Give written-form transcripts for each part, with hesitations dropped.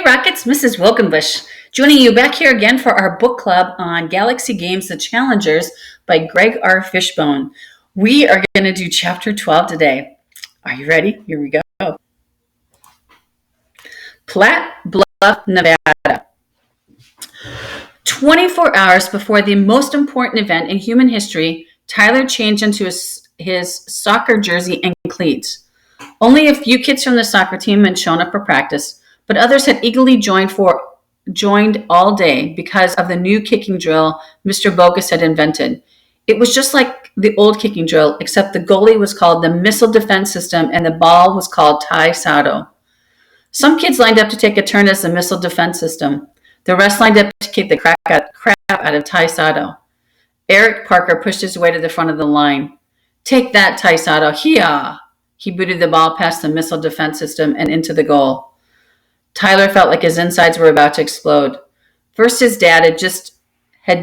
Hey Rockets, Mrs. Wilkenbush, joining you back here again for our book club on Galaxy Games The Challengers by Greg R. Fishbone. We are going to do chapter 12 today. Are you ready? Here we go. Platte Bluff, Nevada. 24 hours before the most important event in human history, Tyler changed into his soccer jersey and cleats. Only a few kids from the soccer team had shown up for practice, but others had eagerly joined all day because of the new kicking drill Mr. Bogus had invented. It was just like the old kicking drill, except the goalie was called the Missile Defense System and the ball was called Tai Sato. Some kids lined up to take a turn as the Missile Defense System. The rest lined up to kick the crap out of Tai Sato. Eric Parker pushed his way to the front of the line. Take that, Tai Sato. Hee-haw! He booted the ball past the Missile Defense System and into the goal. Tyler felt like his insides were about to explode. First, his dad had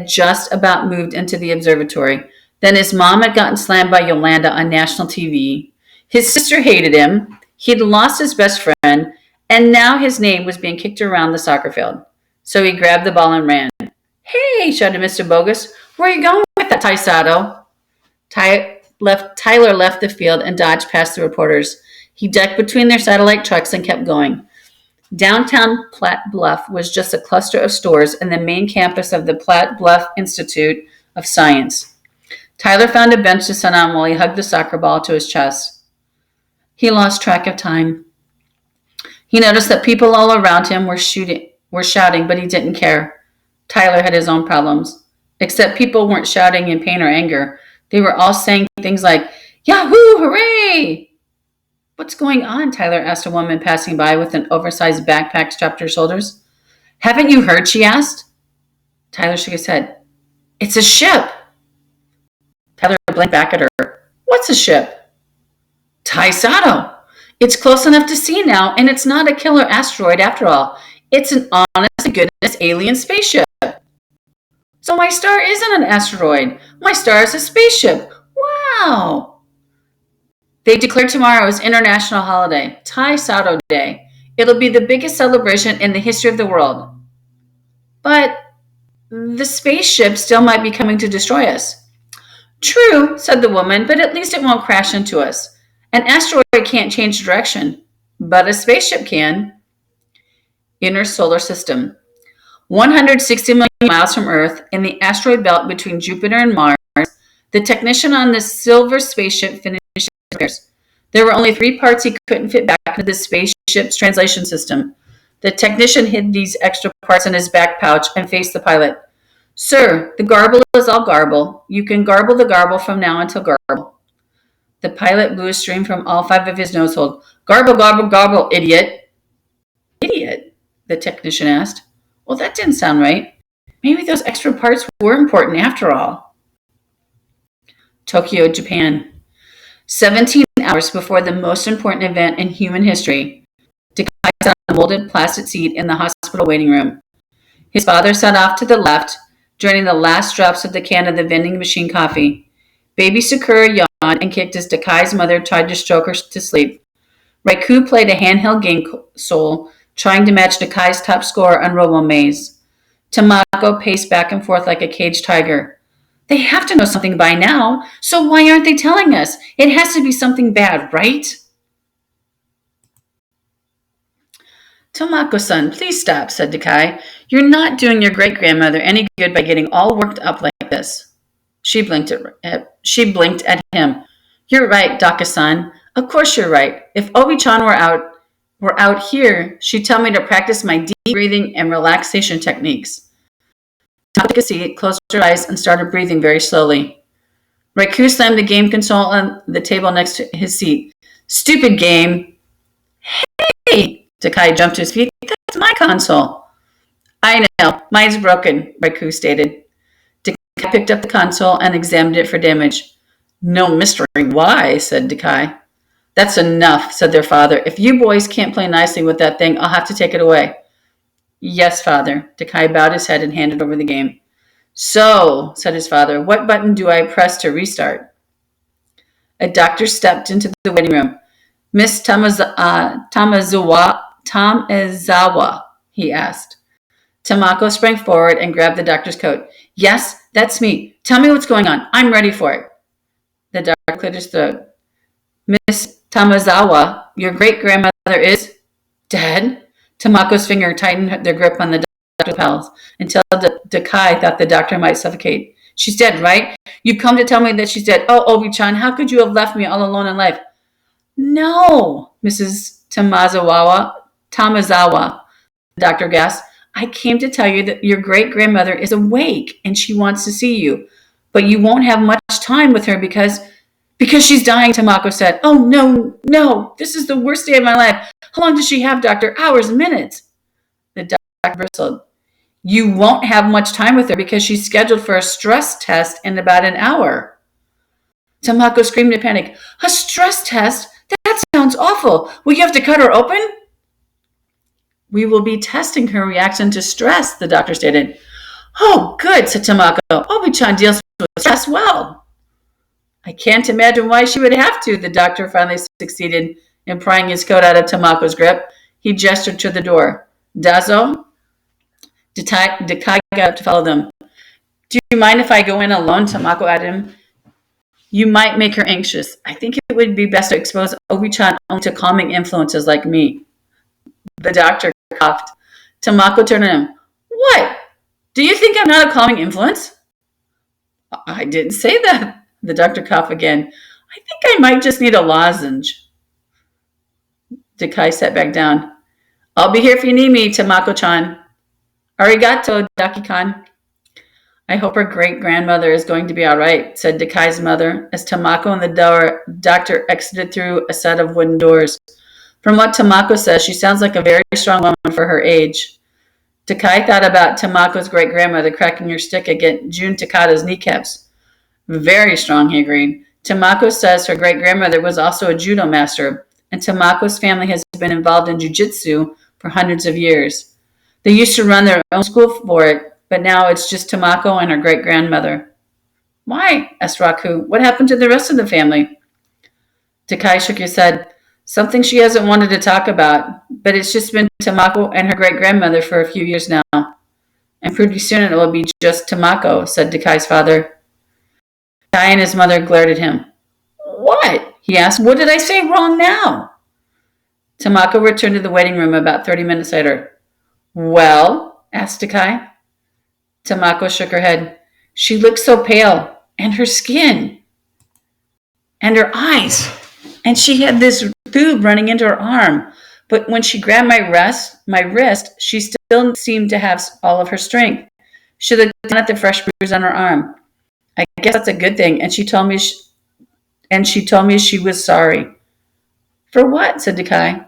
just about moved into the observatory. Then his mom had gotten slammed by Yolanda on national TV. His sister hated him. He'd lost his best friend, and now his name was being kicked around the soccer field. So he grabbed the ball and ran. Hey, shouted Mr. Bogus. Where are you going with that, Tai Sato? Tyler left the field and dodged past the reporters. He ducked between their satellite trucks and kept going. Downtown Platte Bluff was just a cluster of stores and the main campus of the Platte Bluff Institute of Science. Tyler found a bench to sit on while he hugged the soccer ball to his chest. He lost track of time. He noticed that people all around him were shouting, but he didn't care. Tyler had his own problems. Except people weren't shouting in pain or anger. They were all saying things like, Yahoo! Hooray! What's going on? Tyler asked a woman passing by with an oversized backpack strapped to her shoulders. Haven't you heard? She asked. Tyler shook his head. It's a ship. Tyler blinked back at her. What's a ship? Tai Sato. It's close enough to see now, and it's not a killer asteroid after all. It's an honest-to-goodness alien spaceship. So my star isn't an asteroid. My star is a spaceship. Wow. They declared tomorrow as International Holiday, Tai Sato Day. It'll be the biggest celebration in the history of the world. But the spaceship still might be coming to destroy us. True, said the woman, but at least it won't crash into us. An asteroid can't change direction, but a spaceship can. Inner solar system. 160 million miles from Earth, in the asteroid belt between Jupiter and Mars, the technician on the silver spaceship finished repairs. There were only 3 parts he couldn't fit back into the spaceship's translation system. The technician hid these extra parts in his back pouch and faced the pilot. Sir, the garble is all garble. You can garble the garble from now until garble. The pilot blew a stream from all 5 of his nose holes. Garble, garble, garble, idiot. Idiot? The technician asked. Well, that didn't sound right. Maybe those extra parts were important after all. Tokyo, Japan. 17 hours before the most important event in human history, Dekai sat on a molded plastic seat in the hospital waiting room. His father sat off to the left, draining the last drops of the can of the vending machine coffee. Baby Sakura yawned and kicked as Dekai's mother tried to stroke her to sleep. Raikou played a handheld game console, trying to match Dekai's top score on Robo Maze. Tamako paced back and forth like a caged tiger. They have to know something by now, so why aren't they telling us? It has to be something bad, right? Tamako-san, please stop, said Dekai. You're not doing your great-grandmother any good by getting all worked up like this. She blinked at him. You're right, Daka-san. Of course you're right. If Obi-chan were out here, she'd tell me to practice my deep breathing and relaxation techniques. Tamako took a seat, closed her eyes, and started breathing very slowly. Raikou slammed the game console on the table next to his seat. Stupid game. Hey! Dekai jumped to his feet. That's my console. I know. Mine's broken, Raikou stated. Dekai picked up the console and examined it for damage. No mystery why, said Dekai. That's enough, said their father. If you boys can't play nicely with that thing, I'll have to take it away. Yes, father. Dekai bowed his head and handed over the game. So, said his father, what button do I press to restart? A doctor stepped into the waiting room. Miss Tamazawa, he asked. Tamako sprang forward and grabbed the doctor's coat. Yes, that's me. Tell me what's going on. I'm ready for it. The doctor cleared his throat. Miss Tamazawa, your great-grandmother is dead? Tamako's finger tightened their grip on the doctor's lapels until Dakai thought the doctor might suffocate. She's dead, right? You've come to tell me that she's dead. Oh, Obi-chan, how could you have left me all alone in life? No, Mrs. Tamazawa, the doctor gasped. I came to tell you that your great-grandmother is awake and she wants to see you. But you won't have much time with her because she's dying, Tamako said. Oh, no, this is the worst day of my life. How long does she have, doctor? Hours, minutes. The doctor bristled. You won't have much time with her because she's scheduled for a stress test in about an hour. Tamako screamed in panic. A stress test? That sounds awful. Will you have to cut her open? We will be testing her reaction to stress, the doctor stated. Oh, good, said Tamako. Obi-chan deals with stress well. I can't imagine why she would have to, the doctor finally succeeded in prying his coat out of Tamako's grip. He gestured to the door. Dazo? Dakai got up to follow them. Do you mind if I go in alone? Tamako added him. You might make her anxious. I think it would be best to expose Obi-chan only to calming influences like me. The doctor coughed. Tamako turned to him. What? Do you think I'm not a calming influence? I didn't say that. The doctor coughed again. I think I might just need a lozenge. Dakai sat back down. I'll be here if you need me, Tamako-chan. Arigato, Daki-kan. I hope her great-grandmother is going to be all right, said Dakai's mother, as Tamako and the doctor exited through a set of wooden doors. From what Tamako says, she sounds like a very strong woman for her age. Dakai thought about Tamako's great-grandmother cracking her stick against Jun Takada's kneecaps. Very strong, he agreed. Tamako says her great-grandmother was also a judo master, and Tamako's family has been involved in jiu-jitsu for hundreds of years. They used to run their own school for it, but now it's just Tamako and her great-grandmother. Why? Asked Raku. What happened to the rest of the family? Dakai shook his head. Something she hasn't wanted to talk about, but it's just been Tamako and her great-grandmother for a few years now. And pretty soon it will be just Tamako, said Dakai's father. Dakai and his mother glared at him. What? He asked. What did I say wrong now? Tamako returned to the waiting room about 30 minutes later. Well? Asked Dakai. Tamako shook her head. She looked so pale, and her skin, and her eyes, and she had this tube running into her arm. But when she grabbed my wrist, she still seemed to have all of her strength. She looked down at the fresh bruise on her arm. I guess that's a good thing. And she told me she was sorry. For what? Said Dakai.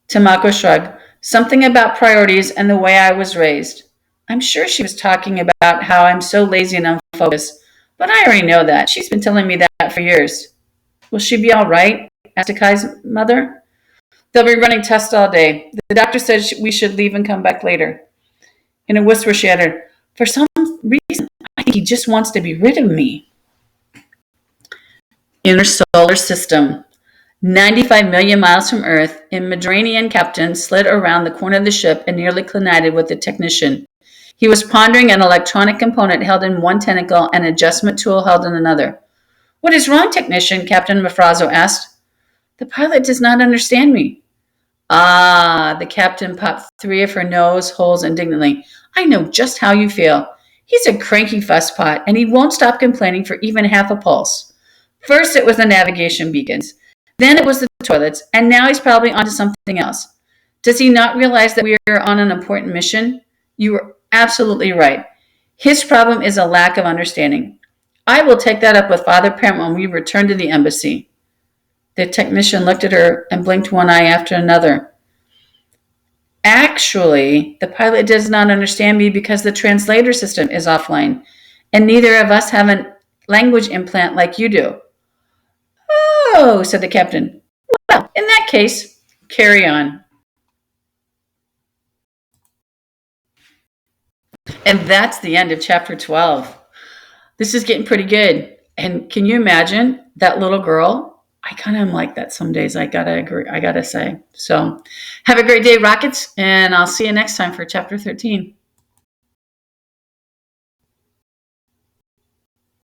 Tamako shrugged. Something about priorities and the way I was raised. I'm sure she was talking about how I'm so lazy and unfocused, but I already know that. She's been telling me that for years. Will she be all right? Asked Dakai's mother. They'll be running tests all day. The doctor said we should leave and come back later. In a whisper, she added, for some reason, I think he just wants to be rid of me. Inner solar system. 95 million miles from Earth, a Madranian captain slid around the corner of the ship and nearly collided with the technician. He was pondering an electronic component held in one tentacle and an adjustment tool held in another. What is wrong, technician? Captain Mafrazzo asked. The pilot does not understand me. Ah, the captain popped 3 of her nose holes indignantly. I know just how you feel. He's a cranky fusspot, and he won't stop complaining for even half a pulse. First it was the navigation beacons, then it was the toilets, and now he's probably onto something else. Does he not realize that we are on an important mission? You were absolutely right. His problem is a lack of understanding. I will take that up with Father Parent when we return to the embassy. The technician looked at her and blinked one eye after another. Actually, the pilot does not understand me because the translator system is offline, and neither of us have a language implant like you do. Oh, said the captain. Well, in that case, carry on. And that's the end of chapter 12. This is getting pretty good. And can you imagine that little girl? I kind of am like that some days. I gotta agree. I gotta say. So, have a great day, Rockets, and I'll see you next time for chapter 13.